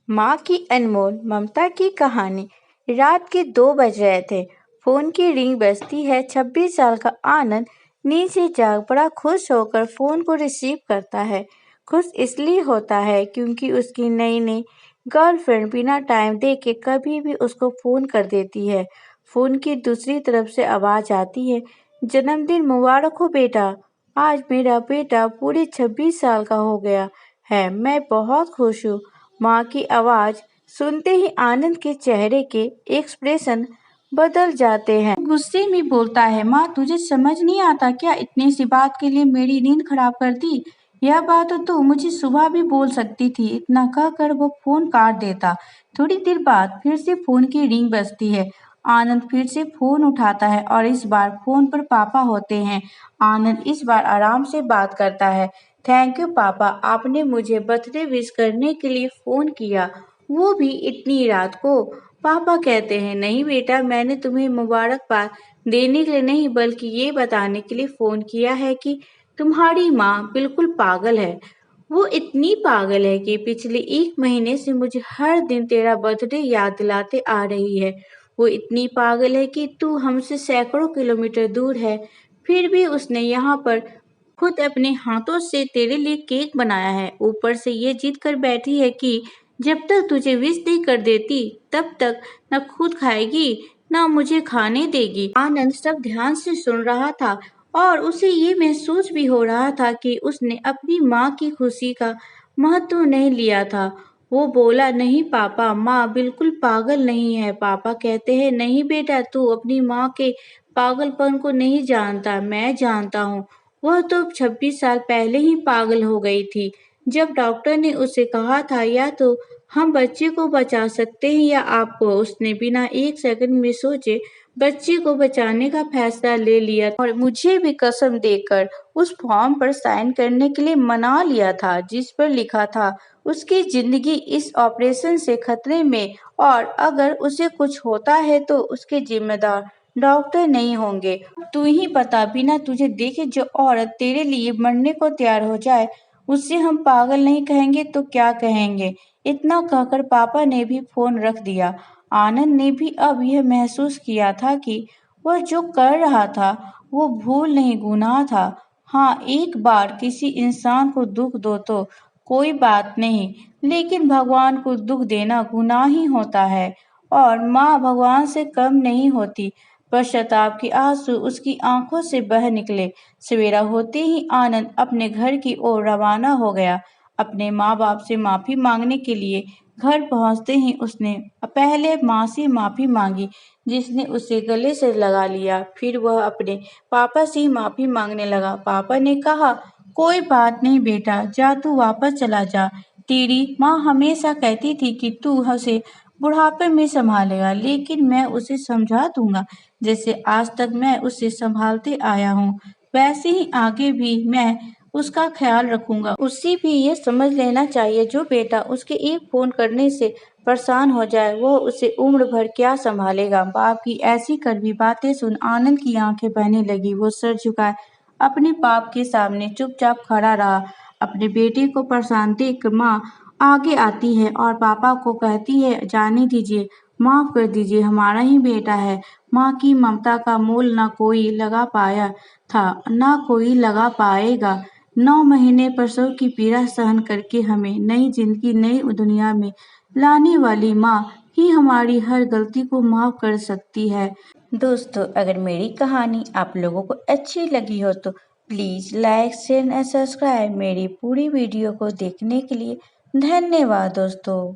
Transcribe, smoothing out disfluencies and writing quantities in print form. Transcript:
माँ की अनमोल ममता की कहानी। रात के 2 बज रहे थे। फोन की रिंग बजती है। 26 साल का आनंद नींद से जाग बड़ा खुश होकर फोन को रिसीव करता है। खुश इसलिए होता है क्योंकि उसकी नई नई गर्लफ्रेंड बिना टाइम देके कभी भी उसको फोन कर देती है। फोन की दूसरी तरफ से आवाज आती है, जन्मदिन मुबारक हो बेटा, आज मेरा बेटा पूरे 26 साल का हो गया है, मैं बहुत खुश हूँ। माँ की आवाज सुनते ही आनंद के चेहरे के एक्सप्रेशन बदल जाते हैं। गुस्से में बोलता है, माँ तुझे समझ नहीं आता क्या, इतनी सी बात के लिए मेरी नींद खराब कर दी। यह बात तो मुझे सुबह भी बोल सकती थी। इतना कहकर वो फोन काट देता। थोड़ी देर बाद फिर से फोन की रिंग बजती है। आनंद फिर से फोन उठाता है और इस बार फोन पर पापा होते हैं। आनंद इस बार आराम से बात करता है। थैंक यू पापा, आपने मुझे बर्थडे विश करने के लिए फोन किया, वो भी इतनी रात को। पापा कहते हैं, नहीं बेटा, मैंने तुम्हें मुबारकबाद देने के लिए नहीं बल्कि ये बताने के लिए फोन किया है कि तुम्हारी माँ बिल्कुल पागल है। वो इतनी पागल है कि पिछले 1 महीने से मुझे हर दिन तेरा बर्थडे याद दिलाते आ रही है। वो इतनी पागल है कि तू हमसे सैकड़ों किलोमीटर दूर है, फिर भी उसने यहाँ पर खुद अपने हाथों से तेरे लिए केक बनाया है। ऊपर से ये जिद कर बैठी है कि जब तक तुझे विश नहीं कर देती तब तक न खुद खाएगी न मुझे खाने देगी। आनंद सब ध्यान से सुन रहा था और उसे ये महसूस भी हो रहा था कि उसने अपनी माँ की खुशी का महत्व नहीं लिया था। वो बोला, नहीं पापा, माँ बिल्कुल पागल नहीं है। पापा कहते हैं, नहीं बेटा, तू अपनी माँ के पागलपन को नहीं जानता, मैं जानता हूँ। वह तो 26 साल पहले ही पागल हो गई थी। जब डॉक्टर ने उसे कहा था या तो हम बच्चे को बचा सकते हैं या आपको, उसने बिना 1 सेकंड में सोचे बच्चे को बचाने का फैसला ले लिया और मुझे भी कसम देकर उस फॉर्म पर साइन करने के लिए मना लिया था जिस पर लिखा था उसकी जिंदगी इस ऑपरेशन से खतरे में, और अगर उसे कुछ होता है तो उसके जिम्मेदार डॉक्टर नहीं होंगे। तू ही बता, बिना तुझे देखे जो औरत तेरे लिए मरने को तैयार हो जाए उससे हम पागल नहीं कहेंगे तो क्या कहेंगे। इतना कहकर पापा ने भी फोन रख दिया। आनंद ने भी अब यह महसूस किया था कि वह जो कर रहा था वो भूल नहीं, गुनाह था। हाँ, एक बार किसी इंसान को दुख दो तो कोई बात नहीं, लेकिन भगवान को दुख देना गुनाह ही होता है। और माँ भगवान से कम नहीं होती। पश्चाताप के आंसू उसकी आंखों से बह निकले। सवेरा होते ही आनंद अपने घर की ओर रवाना हो गया, अपने माँ बाप से माफी मांगने के लिए। घर पहुंचते ही उसने पहले माँ से माफी मांगी, जिसने उसे गले से लगा लिया। फिर वह अपने पापा से माफी मांगने लगा। पापा ने कहा, कोई बात नहीं बेटा, जा तू वापस चला जा। तेरी माँ हमेशा कहती थी कि तू उसे बुढ़ापे में संभालेगा, लेकिन मैं उसे समझा दूंगा। जैसे आज तक मैं उसे संभालते आया हूँ, वैसे ही आगे भी मैं उसका ख्याल रखूंगा। उसे भी ये समझ लेना चाहिए, जो बेटा उसके एक फोन करने से परेशान हो जाए वह उसे उम्र भर क्या संभालेगा। बाप की ऐसी कड़वी बातें सुन आनंद की आंखें बहने लगी। वो सर झुकाए अपने बाप के सामने चुपचाप खड़ा रहा। अपने बेटे को परेशान देख माँ आगे आती है और पापा को कहती है, जाने दीजिए, माफ कर दीजिए, हमारा ही बेटा है। माँ की ममता का मोल ना कोई लगा पाया था, ना कोई लगा पाएगा। 9 महीने प्रसव की पीड़ा सहन करके हमें नई जिंदगी, नई दुनिया में लाने वाली माँ ही हमारी हर गलती को माफ कर सकती है। दोस्तों, अगर मेरी कहानी आप लोगों को अच्छी लगी हो तो please like, share and subscribe. मेरी पूरी वीडियो को देखने के लिए धन्यवाद दोस्तों।